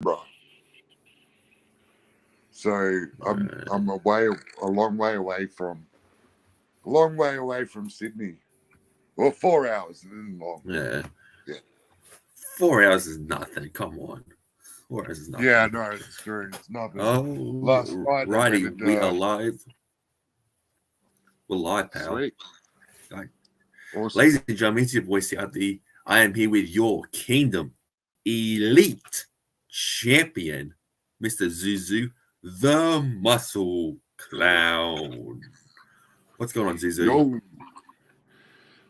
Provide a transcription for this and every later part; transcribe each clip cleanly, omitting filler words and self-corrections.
bro. So I'm a long way away from Sydney. Well, 4 hours. It isn't long. Yeah. Yeah. 4 hours is nothing. Come on. 4 hours is Yeah, nothing. no, it's true. It's nothing. Last Oh, night I righty. rented. We are live. We're live, pal. Sweet. Like, Awesome. ladies and gentlemen, it's your boy CRD. I am here with your Kingdom Elite Champion, Mr. Zuzu, the Muscle Clown. What's going on, Zuzu? Yo.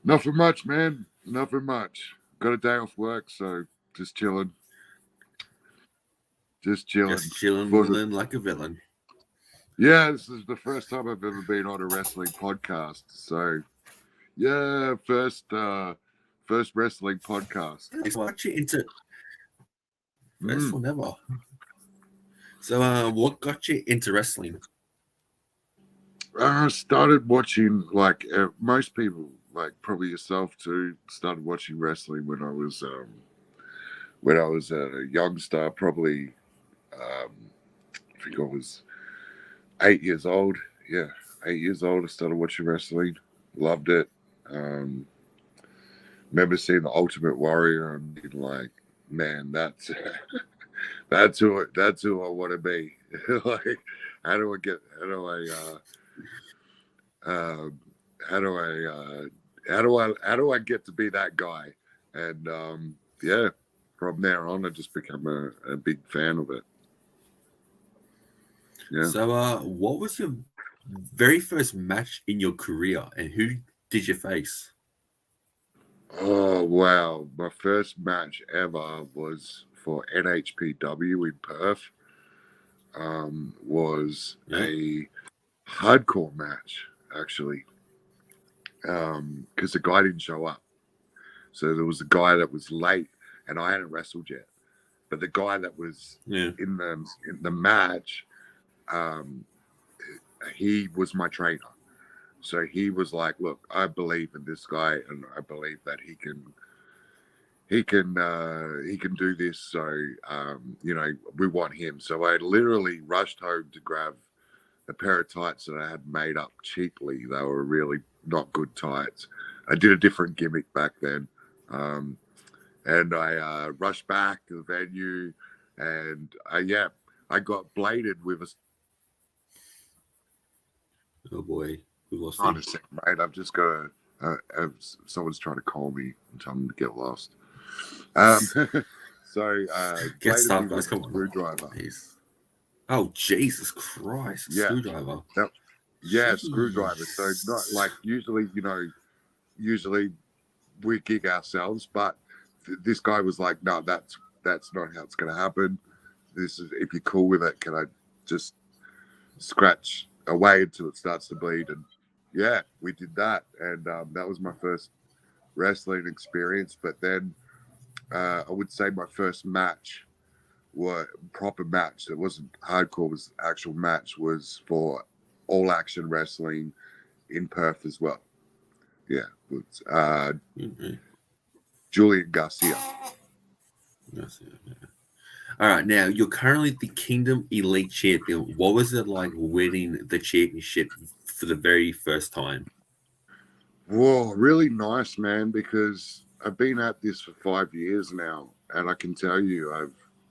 Nothing much, man. Nothing much. Got a day off work, so just chilling. Just chilling. Just chilling like a villain. Yeah, this is the first time I've ever been on a wrestling podcast. So, yeah, first wrestling podcast. What you into? First one ever. So, what got you into wrestling? I started watching, like most people, like probably yourself too, started watching wrestling when I was a youngster, probably I think I was 8 years old. Yeah, 8 years old. I started watching wrestling. Loved it. Remember seeing the Ultimate Warrior and being like, man, that's that's who I want to be. Like, how do I get? How do I? How do I? How do I get to be that guy? And yeah, from there on, I just become a big fan of it. Yeah. So, what was your very first match in your career, and who did you face? Oh wow! My first match ever was for NHPW in Perth. Was a hardcore match actually, because the guy didn't show up. So there was a guy that was late, and I hadn't wrestled yet. But the guy that was in the match, um, he was my trainer. So he was like, "Look, I believe in this guy, and I believe that he can do this. So we want him." So I literally rushed home to grab a pair of tights that I had made up cheaply. They were really not good tights. I did a different gimmick back then. And I rushed back to the venue, and I got bladed with a. Oh boy, we lost On him. a second, mate. I've just got to. Someone's trying to call me and tell them to get lost. So Get stuff, bladed me guys. with Come a on. screwdriver. Please. Oh Jesus Christ! Yeah, Screwdriver. screwdriver. So not like usually, usually we gig ourselves, but this guy was like, "No, that's not how it's going to happen. This is if you're cool with it, can I just scratch away until it starts to bleed?" And yeah, we did that, and that was my first wrestling experience. But then I would say my first match, were proper match that wasn't hardcore, was actual match, was for All Action Wrestling in Perth as well. Yeah, it's Julian Garcia. All right, now you're currently the Kingdom Elite Champion. What was it like winning the championship for the very first time? Whoa, really nice, man, because I've been at this for 5 years now, and I can tell you,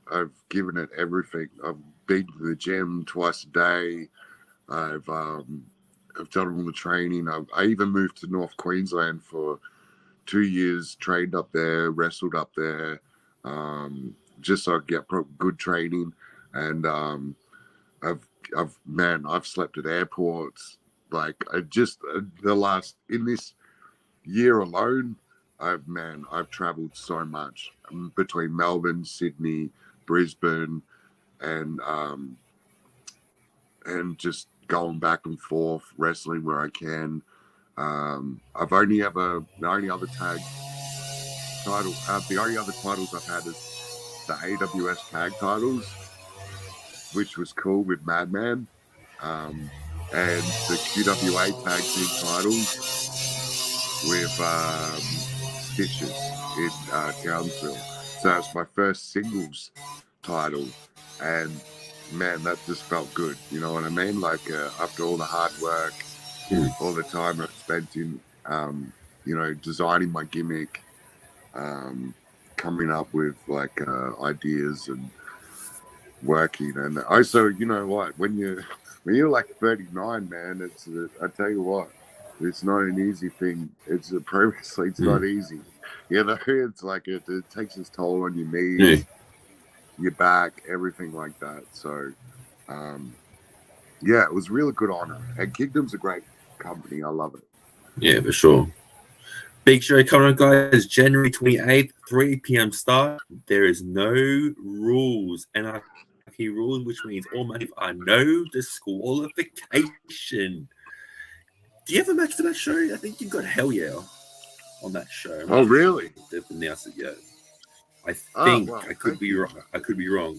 I've given it everything. I've been to the gym twice a day. I've done all the training. I even moved to North Queensland for 2 years, trained up there, wrestled up there, just so I could get good training. And I've slept at airports. Like the last in this year alone, I've traveled so much between Melbourne, Sydney, Brisbane, and just going back and forth, wrestling where I can. The only other titles I've had is the AWS tag titles, which was cool with Madman, and the QWA tag team titles with Stitches in Townsville. So that's my first singles title, and man, that just felt good. You know what I mean? Like after all the hard work, all the time I've spent in, designing my gimmick, coming up with like ideas and working. And also, you know what? When you're like 39, man, I tell you what, it's not an easy thing. It's a pro wrestling. It's not easy. You know, it's like it takes its toll on your knees, your back, everything like that. So, yeah, it was a really good honor. And Kingdom's a great company. I love it. Yeah, for sure. Big show coming up, guys. January 28th, 3 p.m. start. There is no rules. Anarchy rules, which means all matches are no disqualification. Do you have a match for that show? I think you've got Hell Yeah on that show. Oh, really? They've announced it yet. I Oh, think well, I could be wrong. I could be wrong.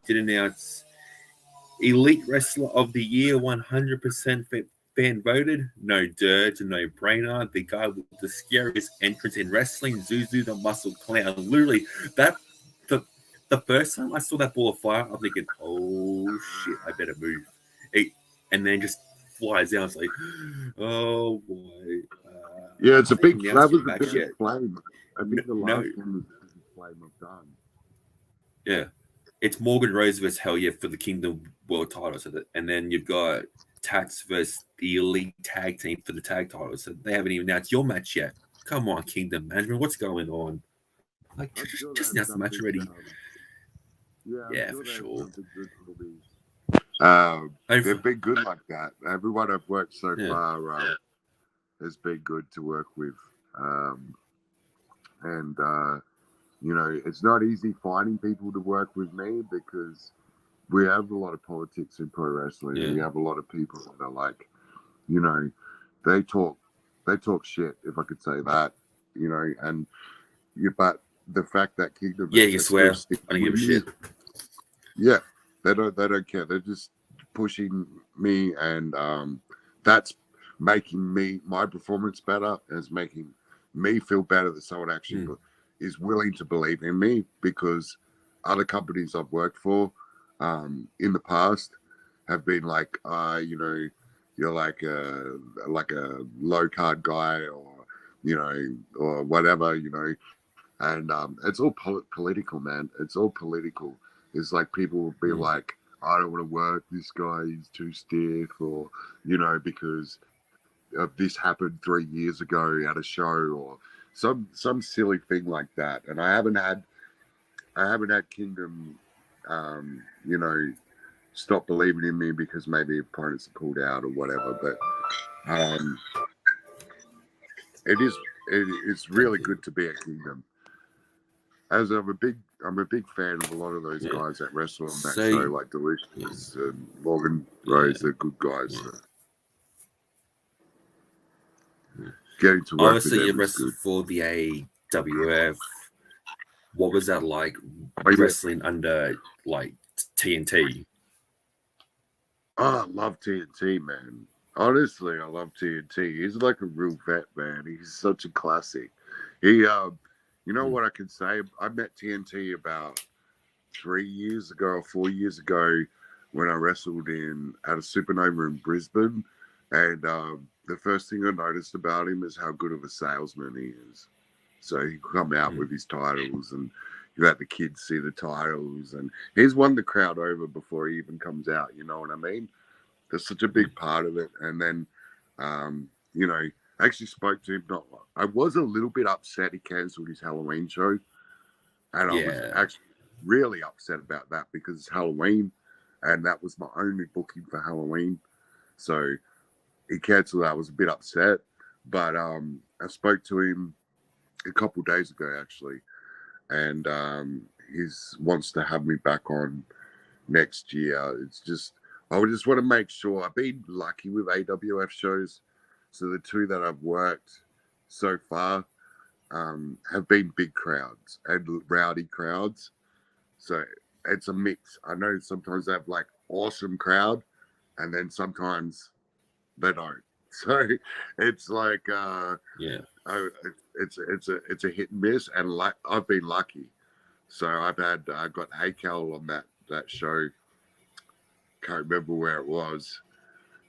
Did announce Elite Wrestler of the Year, 100% fan voted. No dirt, no brainer. The guy with the scariest entrance in wrestling, Zuzu the Muscle Clown. Literally, the first time I saw that ball of fire, I'm thinking, oh shit, I better move. And then just flies down. It's like, oh boy. Yeah, it's a big. That was match a big yet. flame. I think the last one was the biggest flame I've done. Yeah, it's Morgan Rose versus Hell Yeah for the Kingdom World title. And then you've got Tats versus the Elite Tag Team for the tag title. So they haven't even announced your match yet. Come on, Kingdom Management, what's going on? Like, just announce the match already. Yeah, for sure. Good for me. They've been good like that. Everyone I've worked so far has been good to work with, and it's not easy finding people to work with me because we have a lot of politics in pro wrestling. We have a lot of people that are like, they talk shit, if I could say that, but the fact that Kingdom, you swear, I don't give a shit. Yeah, they don't care. They're just pushing me, and that's making my performance better. Is making me feel better that someone actually is willing to believe in me, because other companies I've worked for in the past have been like, you're like a low card guy, or or whatever, and it's all political, man. It's all political. It's like people will be like, I don't want to work this guy, he's too stiff, or because this happened 3 years ago at a show, or some silly thing like that. And I haven't had Kingdom stop believing in me because maybe opponents have pulled out or whatever. But it's really good to be at Kingdom. As I'm a big fan of a lot of those guys that wrestle on that show, like Delicious and Morgan Rose. They're good guys. So. Getting to work Obviously, with them you wrestled for the AWF. What was that like, wrestling under like TNT? Oh, I love TNT, man. Honestly, I love TNT. He's like a real vet, man. He's such a classic. He, what I can say? I met TNT about 3 years ago or 4 years ago when I wrestled at a Supernova in Brisbane. And the first thing I noticed about him is how good of a salesman he is. So he'd come out with his titles, and you let the kids see the titles, and he's won the crowd over before he even comes out. You know what I mean? That's such a big part of it. And then, I actually spoke to him. I was a little bit upset he cancelled his Halloween show, and I was actually really upset about that because it's Halloween, and that was my only booking for Halloween. So he cancelled. I was a bit upset, but I spoke to him a couple of days ago actually, and he wants to have me back on next year. It's just I would just want to make sure. I've been lucky with AWF shows, so the two that I've worked so far have been big crowds and rowdy crowds. So it's a mix. I know sometimes they have like awesome crowd, and then sometimes they don't. So it's like it's a hit and miss, and I've been lucky. So I got Hakel on that show. Can't remember where it was,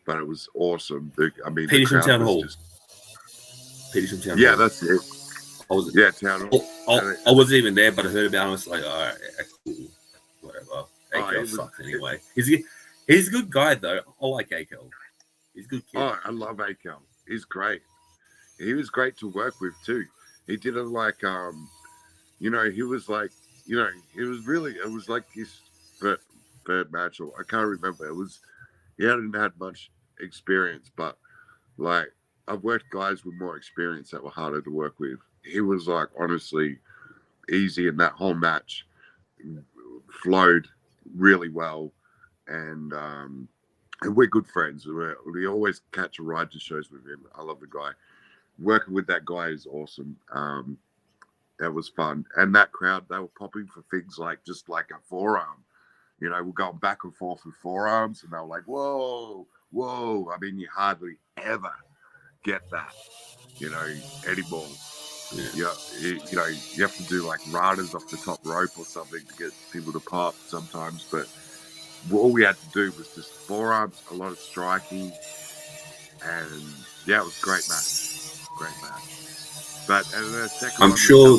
but it was awesome. The Petersham crowd Town was Hall. just Petersham Town yeah, Hall. that's it. I was Yeah, Town Hall. I wasn't even there, but I heard about it. I was like, all right, cool. Whatever. Akel sucks anyway. He's a good guy though. I like Akel. He's a good kid. Oh, I love Akel. He's great. He was great to work with too. He didn't like he was like it was like his third match, or I can't remember. He hadn't had much experience, but like I've worked guys with more experience that were harder to work with. He was like honestly easy, and that whole match flowed really well, and we're good friends. We always catch a ride to shows with him. I love the guy. Working with that guy is awesome. That was fun, and that crowd, they were popping for things like just like a forearm. We're going back and forth with forearms, and they were like, "Whoa, whoa!" I mean, you hardly ever get that, anymore. Yeah. You have to do like ranas off the top rope or something to get people to pop sometimes. But all we had to do was just forearms, a lot of striking, and yeah, it was a great match. But and the second I'm one sure. I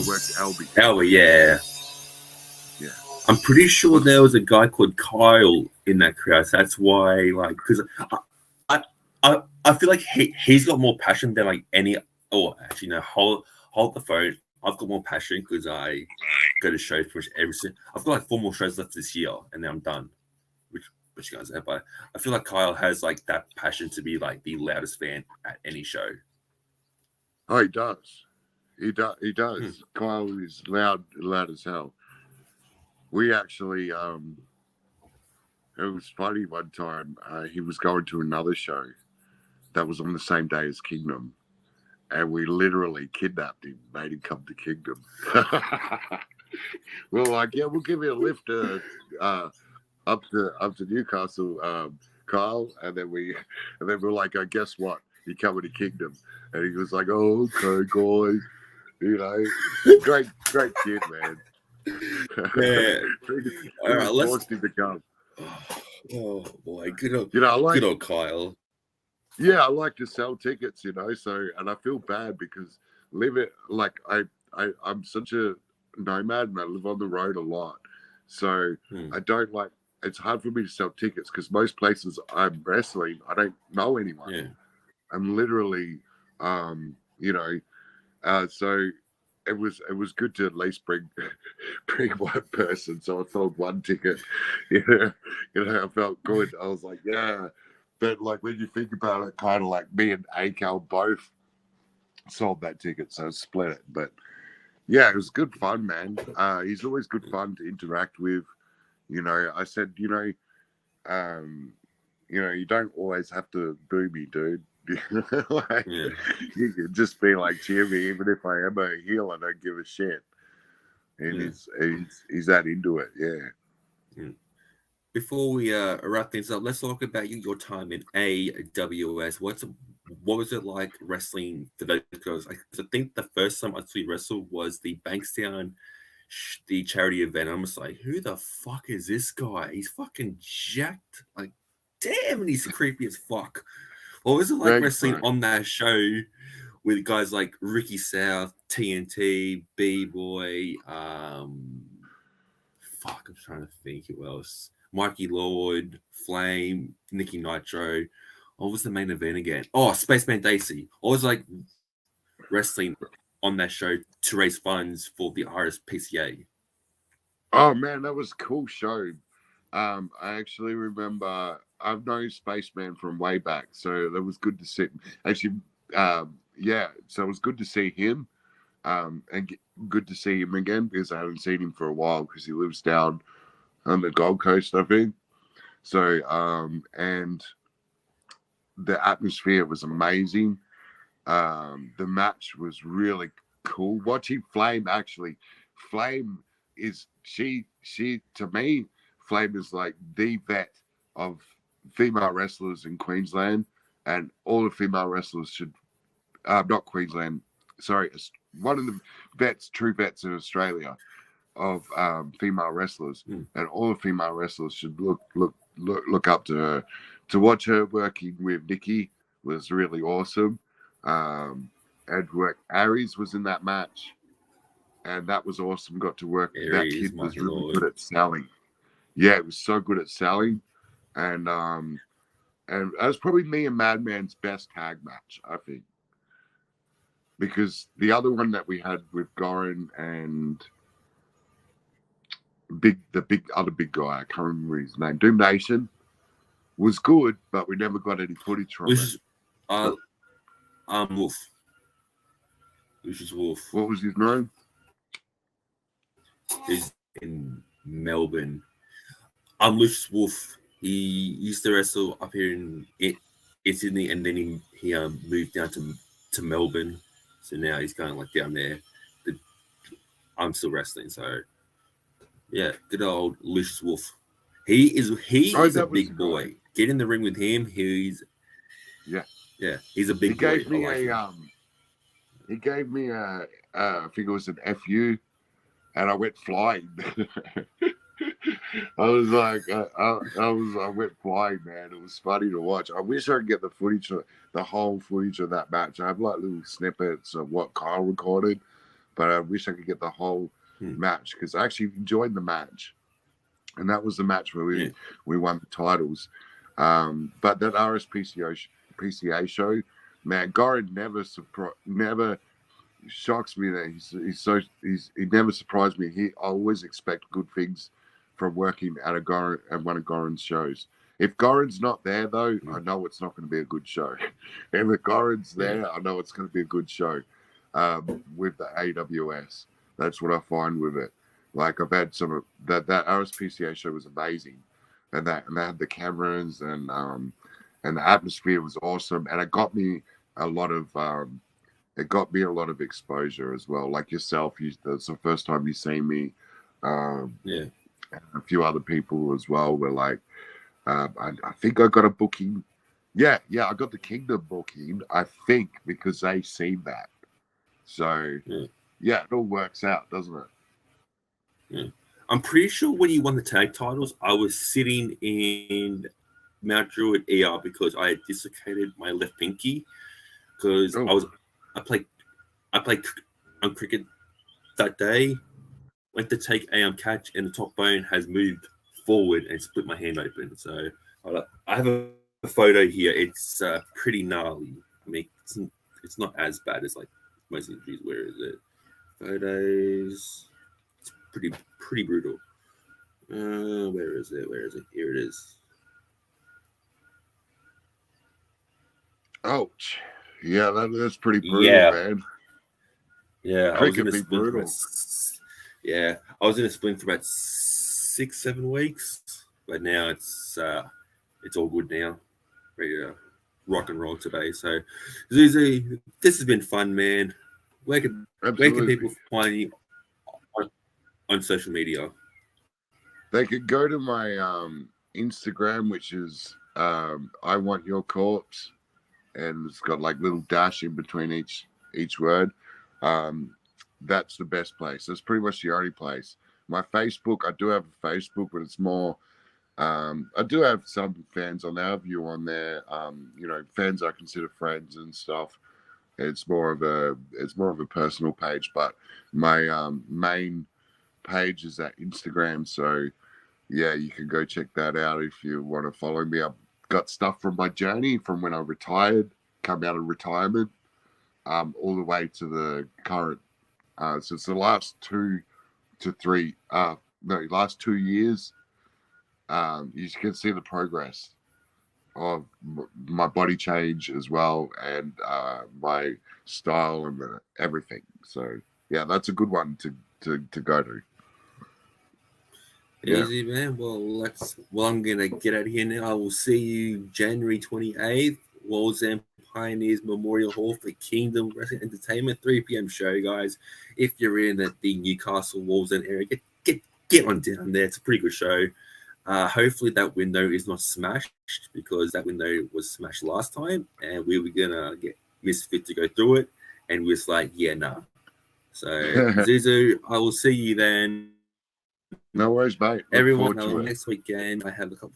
worked LB. LB, yeah. Yeah. I'm pretty sure there was a guy called Kyle in that crowd. So that's why, like, because I feel like he's got more passion than like any. Oh, actually, no. Hold the phone. I've got more passion because I go to shows pretty much every. I've got like 4 more shows left this year, and then I'm done. Which you guys have, but I feel like Kyle has like that passion to be like the loudest fan at any show. Oh, he does. He does. Kyle is loud as hell. We actually, it was funny one time. He was going to another show that was on the same day as Kingdom, and we literally kidnapped him, made him come to Kingdom. We were like, yeah, we'll give you a lift up to Newcastle, Kyle, and then we're like, oh, guess what? You coming to Kingdom, and he was like, oh, okay, guys, great kid, man. Yeah. All right, let's him to come. Oh boy, good old, good old Kyle. Yeah, I like to sell tickets, so, and I feel bad because I'm such a nomad and I live on the road a lot. So I don't like, it's hard for me to sell tickets because most places I'm wrestling, I don't know anyone. Yeah. I'm literally, so it was good to at least bring one person. So I sold one ticket. I felt good. I was like, yeah. But like when you think about it, kind of like me and Akel both sold that ticket, so split it. But yeah, it was good fun, man. He's always good fun to interact with. I said, you don't always have to boo me, dude. You can just be like, cheer me, even if I am a heel, I don't give a shit. And he's that into it, yeah. Before we wrap things up, let's talk about your time in AWS. What was it like wrestling for those guys? I think the first time I actually wrestled was the Bankstown, the charity event. I'm just like, who the fuck is this guy? He's fucking jacked. Like, damn, and he's creepy as fuck. What was it like wrestling on that show with guys like Ricky South, TNT, B-Boy, fuck, I'm trying to think who else. Mikey Lloyd, Flame, Nikki Nitro. What was the main event again? Oh, Spaceman Daisy. I was like wrestling on that show to raise funds for the RSPCA. Oh man, that was a cool show. I actually remember I've known Spaceman from way back, so that was good to see. Actually, so it was good to see him, and good to see him again because I haven't seen him for a while because he lives down on the Gold Coast, I think. So, and the atmosphere was amazing. The match was really cool. Watching Flame, actually, Flame is she to me, Flame is like the vet of female wrestlers in Queensland, and all the female wrestlers should not Queensland, sorry, one of the true vets in Australia of female wrestlers, and all the female wrestlers should look up to her. To watch her working with Nikki was really awesome. Aries was in that match, and that was awesome. Got to work. That kid was really good at selling. Yeah, it was so good at selling, and that was probably me and Madman's best tag match, I think, because the other one that we had with Goran and the other big guy, I can't remember his name, Doom Nation, was good, but we never got any footage from it. Wolf. Lucius Wolf. What was his name? He's in Melbourne. Lucius Wolf. He used to wrestle up here in Sydney, and then he moved down to Melbourne. So now he's kind of like down there. I'm still wrestling, so yeah, good old Lucius Wolf. He is a big boy. Get in the ring with him. He's a big boy. He gave me a I think it was an FU, and I went flying. I was like, I went flying, man. It was funny to watch. I wish I could get the whole footage of that match. I have like little snippets of what Kyle recorded, but I wish I could get the whole match, because I actually enjoyed the match, and that was the match where we won the titles. But that PCA show, man, Goran never shocks me that he never surprised me. He always expect good things from working at one of Goran's shows. If Goran's not there, though, I know it's not going to be a good show. And if Goran's there, I know it's going to be a good show. With the AWS, that's what I find with it. Like, I've had some of that RSPCA show was amazing, and they had the cameras, and the atmosphere was awesome, and it got me a lot of exposure as well. Like yourself, that's the first time you see me. A few other people as well were like, I think I got a booking. Yeah, I got the Kingdom booking, I think, because they seen that. So, yeah, it all works out, doesn't it? Yeah. I'm pretty sure when you won the tag titles, I was sitting in Mount Druitt ER because I had dislocated my left pinky, because I played on cricket that day. Went to take a catch, and the top bone has moved forward and split my hand open. So I have a photo here. It's pretty gnarly. I mean, it's not as bad as like most injuries. Where is it? Photos. It's pretty brutal. Where is it? Here it is. Ouch. Yeah, that's pretty brutal, man. Yeah, I was in a splint. Yeah, I was in a splint for about 6-7 weeks, but now it's all good now. Ready to rock and roll today. So, Zuzu, this has been fun, man. Where can people find you on social media? They could go to my Instagram, which is I Want Your Corpse, and it's got like little dash in between each word. That's the best place. That's pretty much the only place. My Facebook, I do have a Facebook, but it's more. I do have some fans on there. I have you on there. Fans I consider friends and stuff. It's more of a personal page, but my main page is at Instagram. So yeah, you can go check that out if you want to follow me. I've got stuff from my journey from when I retired, come out of retirement, all the way to the current. So it's the last 2 years. You can see the progress of my body change as well, and my style and everything. So yeah, that's a good one to go to. Easy, man. Well, I'm gonna get out of here now. I will see you January 28th, Walsam Pioneers Memorial Hall for Kingdom Wrestling Entertainment, 3 p.m. show, guys. If you're in the Newcastle Walsam area, get on down there. It's a pretty good show. Hopefully that window is not smashed, because that window was smashed last time, and we were gonna get Misfit to go through it, and we was like, yeah, nah, So, Zuzu, I will see you then. No worries, mate. Look Everyone, forward to it. next weekend I have a couple.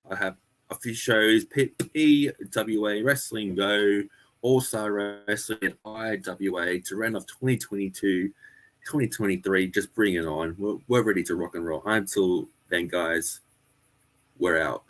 I have a few shows: PWA Wrestling Go, All Star Wrestling, and IWA to round off 2022, 2023. Just bring it on. We're ready to rock and roll. Until then, guys, we're out.